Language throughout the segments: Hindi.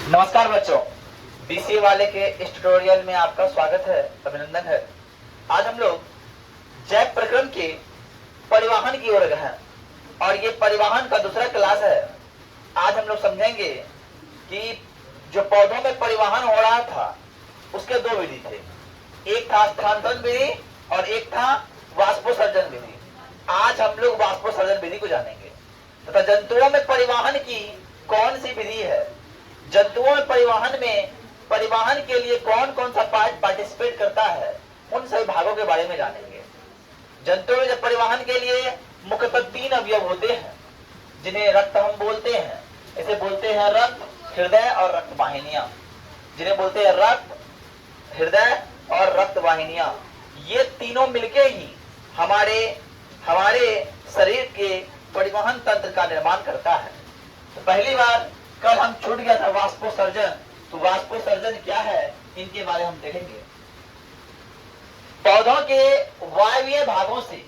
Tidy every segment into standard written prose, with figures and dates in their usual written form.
नमस्कार बच्चों, बीसीए वाले के इस ट्यूटोरियल में आपका स्वागत है, अभिनंदन है। आज हम लोग जैव प्रक्रम के परिवहन की ओर गए हैं और ये परिवहन का दूसरा क्लास है। आज हम लोग समझेंगे कि जो पौधों में परिवहन हो रहा था उसके दो विधि थे, एक था स्थानांतरण विधि और एक था वाष्पोत्सर्जन विधि। आज हम लोग वाष्पोत्सर्जन विधि को जानेंगे तथा जंतुओं में परिवहन की कौन सी विधि है, जंतुओं में परिवहन के लिए कौन कौन सा पार्ट पार्टिसिपेट करता है, उन सभी भागों के बारे में जानेंगे। जंतुओं में परिवहन के लिए मुख्यतः तीन अवयव होते हैं जिन्हें रक्त हम बोलते हैं। इसे बोलते हैं रक्त, हृदय और रक्त वाहिनियां, जिन्हें बोलते हैं रक्त, हृदय और रक्त वाहिनियां। ये तीनों मिलके ही हमारे शरीर के परिवहन तंत्र का निर्माण करता है। तो पहली बार कल हम छूट गया था वाष्पोत्सर्जन, तो वाष्पोत्सर्जन क्या है इनके बारे में हम देखेंगे। पौधों के वायवीय भागों से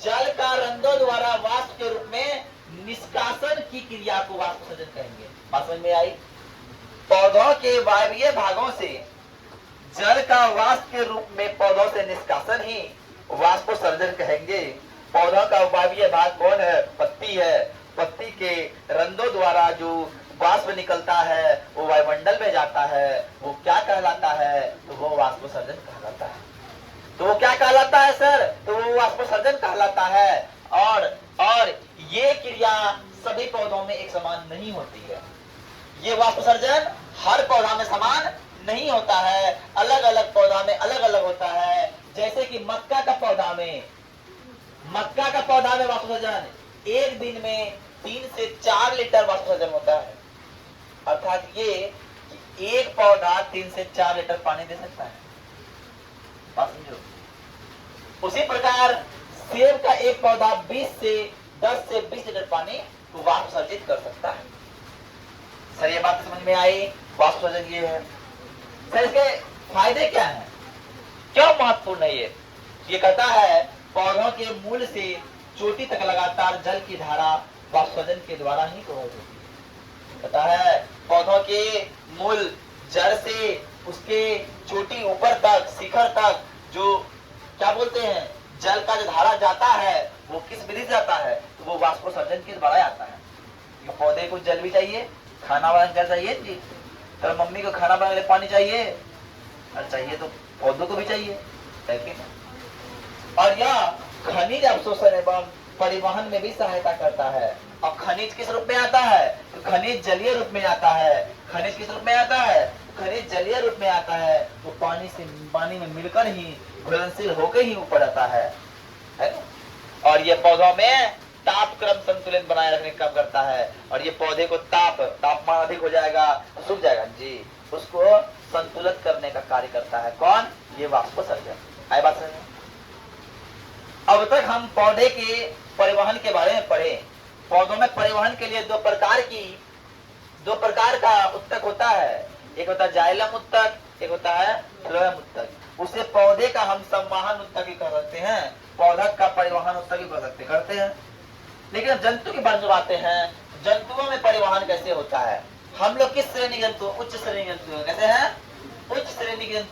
जल का रंध्रों द्वारा वाष्प के रूप में निष्कासन की क्रिया को वाष्पोत्सर्जन कहेंगे। बात समझ में आई? पौधों के वायवीय भागों से जल का वाष्प के रूप में पौधों से निष्कासन ही वाष्पोत्सर्जन कहेंगे। पौधा का वायवीय भाग कौन है? पत्ती है। पत्ती के रंध्रों द्वारा जो वाष्प निकलता है वो वायुमंडल में जाता है, वो क्या कहलाता है? तो वो वाष्पोत्सर्जन कहलाता है। तो वो क्या कहलाता है सर? तो वो वाष्पोत्सर्जन कहलाता है। और ये क्रिया सभी पौधों में एक समान नहीं होती है। ये वाष्पोत्सर्जन हर पौधा में समान नहीं होता है, अलग अलग पौधा में अलग अलग होता है। जैसे कि मक्का का पौधा में वाष्पोत्सर्जन एक दिन में 3 से 4 लीटर वाष्पोत्सर्जन होता है। अर्थात ये कि एक पौधा 3 से 4 लीटर पानी दे सकता है। बात समझो। उसी प्रकार सेब का एक पौधा 10 से 20 लीटर पानी को वाष्पोत्सर्जित कर सकता है। सर ये बात समझ में आई? वाष्पोत्सर्जन ये है। सर इसके फायदे क्या हैं, क्यों महत्वपूर्ण है ये कहता है पौधों के मूल से चोटी तक लगातार जल की धारा वाष्पोत्सर्जन के द्वारा ही प्रभावित होती है। कहता है पौधों के मूल जड़ से उसके चोटी ऊपर तक, शिखर तक जो क्या बोलते हैं जल का जो धारा जाता है वो किस विधि से जाता है? तो वो वाष्पोत्सर्जन के द्वारा आता है। ये पौधे को जल भी चाहिए, खाना बनाने जल चाहिए जी। तो मम्मी को खाना बनाने पानी चाहिए और चाहिए तो पौधों को भी चाहिए, है कि नहीं? और यह खनिज अवशोषण एवं परिवहन में भी सहायता करता है। और खनिज किस रूप में आता है? तो खनिज जलीय रूप में आता है। खनिज किस रूप में आता है? खनिज जलीय रूप में आता है। वो पानी में मिलकर ही घुलनशील होकर ही ऊपर आता है ना? और ये पौधों में ताप क्रम संतुलन बनाए रखने का काम करता है। और ये पौधे को तापमान अधिक हो जाएगा तो सूख जाएगा जी, उसको संतुलित करने का कार्य करता है। कौन? ये वाष्पोत्सर्जन। आई बात समझ में? अब तक हम पौधे के परिवहन के बारे में पढ़े। पौधों में परिवहन के लिए दो प्रकार का उत्तक होता है। एक होता है जाइलम उत्तक, एक होता है फ्लोएम उत्तक। उसे पौधे का हम संवाहन उत्तक ही कर सकते हैं, पौधा का परिवहन उत्तक ही करते हैं। लेकिन अब जंतु की बात जब आते हैं, जंतुओं में परिवहन कैसे होता है? हम लोग किस श्रेणी जंतु? उच्च श्रेणी जंतु कैसे हैं? उच्च श्रेणी के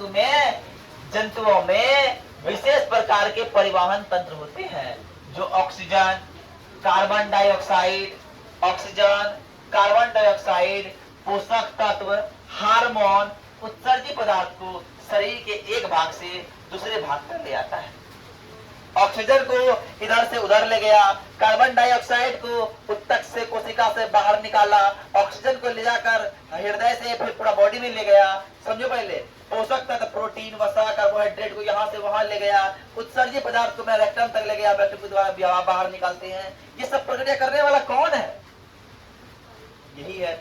जंतुओं में विशेष प्रकार के परिवहन तंत्र होते हैं जो ऑक्सीजन, कार्बन डाइऑक्साइड, पोषक तत्व, हार्मोन, उत्सर्जी पदार्थ को शरीर के एक भाग से दूसरे भाग तक ले आता है। ऑक्सीजन को इधर से उधर ले गया, कार्बन डाइऑक्साइड को उत्तक से कोशिका से बाहर निकाला, ऑक्सीजन को ले जाकर हृदय से फिर पूरा बॉडी में ले गया। समझो पहले, पोषक तत्व प्रोटीन, वसा, कार्बोहाइड्रेट को यहाँ से वहां ले गया, उत्सर्जी पदार्थ को मैं रेक्टम तक ले गया, रेक्टम के द्वारा बाहर निकालते हैं। ये सब प्रक्रिया करने वाला कौन है? यही है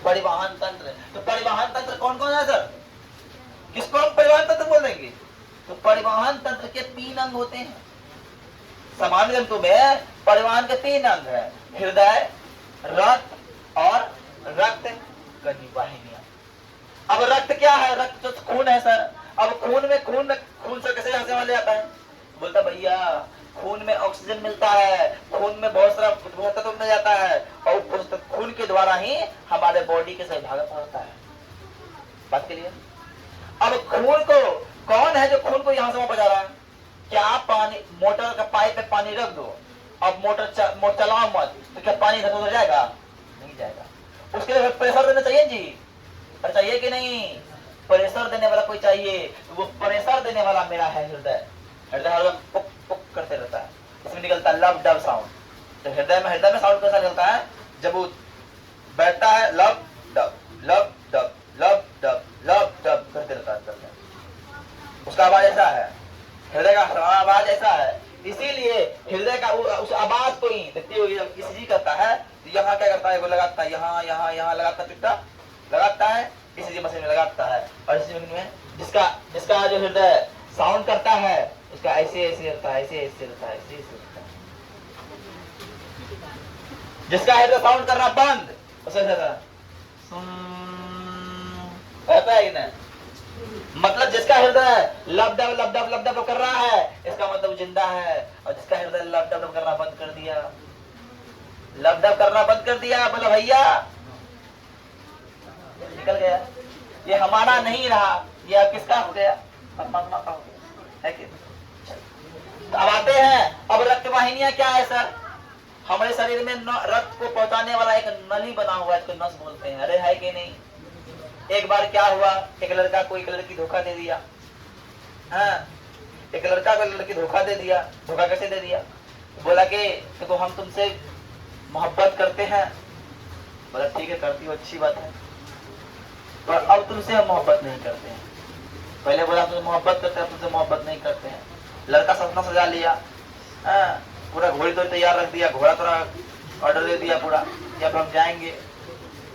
परिवहन तंत्र। तो परिवहन तंत्र कौन कौन है सर? किसको हम परिवहन तंत्र बोलेंगे? तो परिवहन तंत्र के 3 अंग होते हैं। सामान्य जंतु में परिवहन के 3 अंग है, हृदय, रक्त और रक्त कणी वाहिनियां। अब रक्त क्या है? रक्त तो खून है सर। अब खून से कैसे यहाँ से वहां ले आता है? बोलता भैया खून में ऑक्सीजन मिलता है, खून में बहुत सारा पोषक तत्व मिल जाता है, और खून के द्वारा ही हमारे बॉडी के सही भागत होता है। बात के लिए अब खून को कौन है जो खून को यहाँ से बजा रहा है? क्या आप पानी मोटर का पाइप में पानी रख दो, अब मोटर चलाओ मत, तो क्या पानी इधर उधर जाएगा? नहीं जाएगा। उसके लिए प्रेशर देना चाहिए जी, पर चाहिए कि नहीं? प्रेशर देने वाला कोई चाहिए, तो वो प्रेशर देने वाला मेरा है हृदय। हृदय हरदम पुक पुक करते रहता है, इसमें निकलता है लब डब साउंड। तो हृदय में साउंड कैसा निकलता है? जब वो बैठता है लब डब लब डब लब डब लब डब करते रहता है, उसका आवाज ऐसा है, हृदय का आवाज ऐसा है। इसीलिए हृदय का उस आवाज को ही देखते हुए ईसीजी करता है, तो यहाँ क्या करता है, वो लगाता है यहाँ यहाँ यहाँ लगाता है, चुट्टा लगाता है, ईसीजी मशीन में लगाता है, और इसी मशीन में जिसका जो हृदय साउंड करता है उसका ऐसे ऐसे रहता है, ऐसे ऐसे रहता है, ऐसे ऐसे रहता है। जिसका हृदय साउंड करना बंद, उसे रहता है कि नहीं? मतलब जिसका हृदय लब डब कर रहा है, इसका मतलब जिंदा है। और जिसका हृदय लब डब करना बंद कर दिया, लब डब करना बंद कर दिया, बोला भैया निकल गया, ये हमारा नहीं रहा, ये अब किसका हो गया? परमात्मा का हो गया, है कि? तो अब आते हैं, अब रक्त वाहिनियां क्या है सर? हमारे शरीर में रक्त को पहुंचाने वाला एक नली बना हुआ है, इसको नस बोलते हैं। अरे है कि नहीं? एक बार क्या हुआ, एक लड़का को एक लड़की धोखा दे दिया। हाँ, एक लड़का को लड़की धोखा दे दिया। धोखा कैसे दे दिया? बोला कि देखो हम तुमसे मोहब्बत करते हैं। बोला ठीक है, करती हो, अच्छी बात है, पर अब तुमसे हम मोहब्बत नहीं करते हैं। पहले बोला तुमसे मोहब्बत करते हैं, तुमसे मोहब्बत नहीं करते हैं। लड़का सपना सजा लिया, पूरा घोड़ी तो तैयार रख दिया, घोड़ा थोड़ा ऑर्डर दे दिया पूरा, जब हम जाएंगे,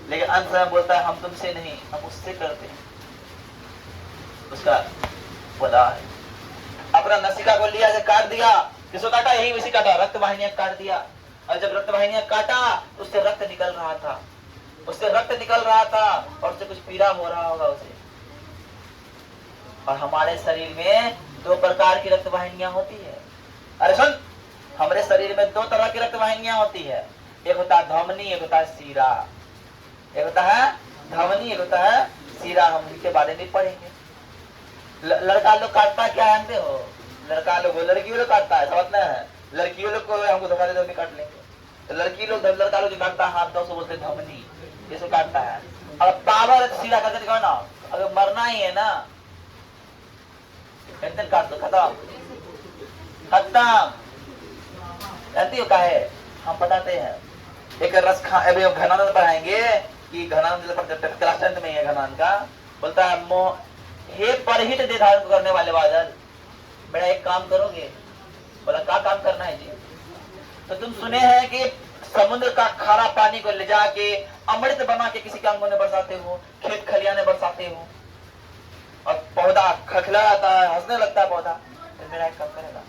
लेकिन अंत में बोलता है हम तुमसे नहीं, हम उससे करते हैं। उसका खुदा है, अपना नसिका को लिया से काट दिया। किसको काटा? यही उसी काटा, रक्त वाहिनियां काट दिया। और जब रक्त वाहिनियां काटा तो उससे रक्त निकल रहा था, उससे रक्त निकल रहा था, और उससे कुछ पीड़ा हो रहा होगा उसे। और हमारे शरीर में दो प्रकार की रक्त वाहिनियां होती है। अरे सुन, हमारे शरीर में दो तरह की रक्त वाहिनियां होती है, एक होता है धमनी, एक होता है सीरा। एक होता है धमनी, एक होता है सीरा। हम इनके बारे में पढ़ेंगे। लड़का लोग काटता क्या जानते हो? लड़का लोग, लड़की लोग काटता है, समझना है। लड़कियों लोग को हमको धोखा दे दो, काट लेंगे। तो लड़का लोग जो काटता है हाथ से बोलते धमनी, ये सब काटता है। और पावर सीधा करते ना, अगर मरना ही है ना, काट दो, खत्म खत्म। जानती हो क्या है? हम बताते हैं। एक रस घनानंद पढ़ाएंगे कि घनानंद क्लास 10 में है घनानंद का, बोलता है हे परहित दे धारण करने वाले बादल, मेरा एक काम करोगे? बोला क्या काम करना है जी? तो तुम सुने हैं कि समुद्र का खारा पानी को ले जाके अमृत बना के किसी के आंगन में बरसाते हो, खेत खलियाने बरसाते हो, और पौधा खिला आता है, हंसने लगता है पौधा। तो मेरा एक काम करेगा?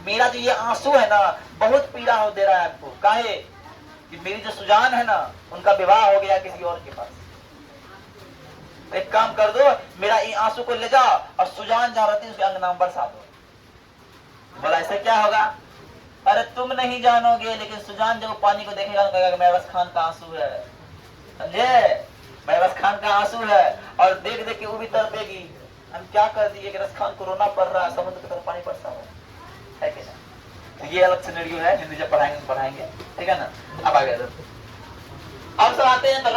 मेरा जो ये आंसू है ना, बहुत पीड़ा हो दे रहा है आपको। काहे कि मेरी जो सुजान है ना, उनका विवाह हो गया किसी और के पास। एक काम कर दो, मेरा ये आंसू को ले जाओ और सुजान जहां रहती है उसके अंगना में बरसा दो। बोला ऐसे क्या होगा? अरे तुम नहीं जानोगे, लेकिन सुजान जब पानी को देखेगा तो कहेगा मेरा रस खान का आंसू है, समझे? मेरा रस खान का आंसू है। और देख देख के वो भी तड़पेगी। हम क्या कर दिए कि रस खान को रोना पड़ रहा है, समुद्र की तरफ पानी बरसा हुआ है कि ना? तो ये अलग सिनेरियो है, हिंदी जब पढ़ाएंगे, ठीक है ना? अब आगे अब सब आते हैं। तो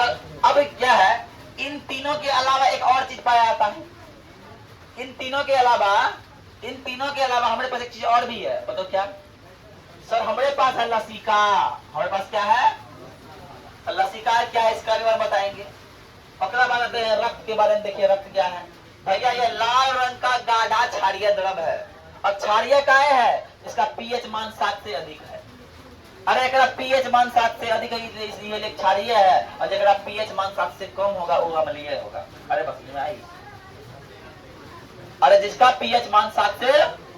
अब क्या है, इन तीनों के अलावा एक और चीज पाया जाता है। इन तीनों के अलावा हमारे पास एक चीज और भी है। बताओ क्या? सर हमारे पास है लसिका। हमारे पास क्या है? लसिका है। क्या है इसका बारे में बताएंगे। पकड़ा बनाते हैं रक्त के बारे में। देखिए रक्त क्या है भैया, ये लाल रंग का गाढ़ा क्षारीय द्रव है। और क्षारीय का है इसका पीएच मान 7 से अधिक है। अरे एक पीएच मान 7 से अधिक है इसलिए क्षारीय है, और जरा पीएच मान 7 से कम होगा वो अम्लीय होगा। अरे बस में आई। अरे जिसका पीएच मान 7 से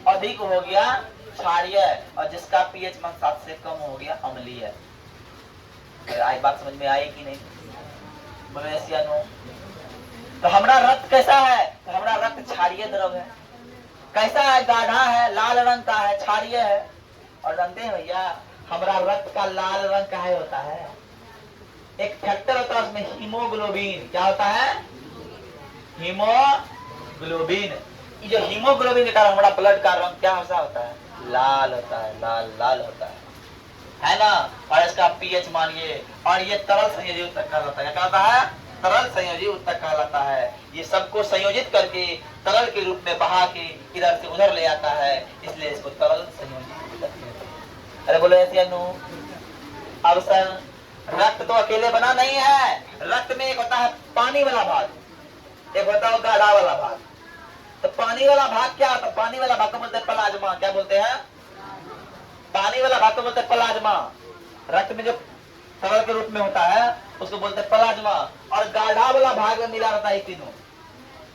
अधिक हो गया क्षारीय, और जिसका पीएच मान 7 से कम हो गया अम्लीय। आई बात समझ में आई कि नहीं? बोलो यस या नो? तो हमारा रक्त कैसा है? तो हमारा रक्त क्षारीय द्रव है। कैसा है? गाढ़ा है, लाल रंग का है, क्षारीय है। और जानते हैं भैया, हमारा रक्त का लाल रंग का है होता है, एक फैक्टर होता है उसमें, हीमोग्लोबिन। क्या होता है? हीमोग्लोबिन। ये जो हीमोग्लोबिन के कारण हमारा ब्लड का रंग क्या होता है? लाल होता है, लाल लाल होता है ना। और इसका पीएच मानिए, और ये तरल संयोजी ऊतक कहलाता है। क्या कहलाता है? तरल संयोजी ऊतक कहलाता है। ये सबको संयोजित करके तरल के रूप में बहा के इधर से उधर ले आता है, इसलिए इसको तरल संयोजी ऊतक कहते हैं। अरे बोलो ऐसे अनु। अब सर, रक्त तो अकेले बना नहीं है, रक्त में एक होता है पानी वाला भाग, एक होता है गाढ़ा वाला भाग। तो पानी वाला भाग क्या होता है? पानी वाला भाग को बोलते हैं प्लाज्मा। क्या बोलते हैं? पानी वाला भाग को बोलते हैं प्लाज्मा। रक्त में जो तरल के रूप में होता है उसको बोलते हैं प्लाज्मा। और गाढ़ा वाला भाग में मिला रहता है तीनों,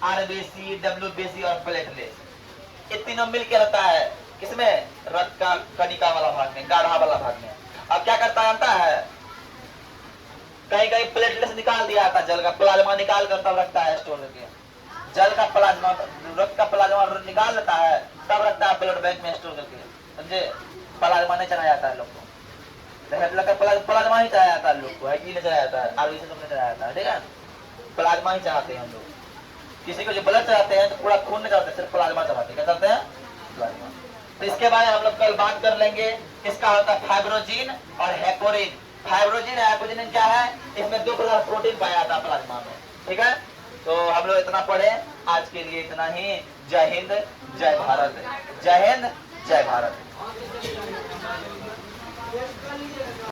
आरबीसी, डब्ल्यूबीसी और प्लेटलेट। ये तीनों मिलकर रहता है किसमें? रक्त का कणिका वाला भाग में, गाढ़ा वाला भाग में। अब क्या करता है? कहीं कहीं प्लेटलेट्स निकाल दिया जाता है, जल का प्लाज्मा निकाल कर तब रखता है स्टोर करके। जल का प्लाज्मा, रक्त का प्लाज्मा निकाल लेता है तब रखता है ब्लड बैंक में स्टोर करके। समझे? प्लाज्मा नहीं चढ़ाया जाता है लोग को, प्लाज्मा ही चढ़ाया जाता है लोग को, नहीं चढ़ाया जाता है, आरबीसी नहीं चढ़ाया जाता है। ठीक है, प्लाज्मा ही चढ़ाते हैं हम लोग। किसी को जो ब्लड चढ़ाते हैं तो पूरा खून नहीं चढ़ाते, सिर्फ प्लाज्मा चढ़ाते हैं। क्या चढ़ाते हैं? प्लाज्मा। तो इसके बारे में हम लोग कल बात कर लेंगे। इसका होता है फाइब्रोजिन और हेपोरिन। फाइब्रोजिन और हेपोरिन क्या है? इसमें 2 प्रकार प्रोटीन पाया जाता है प्लाज्मा में। ठीक है, तो हम लोग इतना पढ़े, आज के लिए इतना ही। जय हिंद, जय भारत। जय हिंद, जय भारत।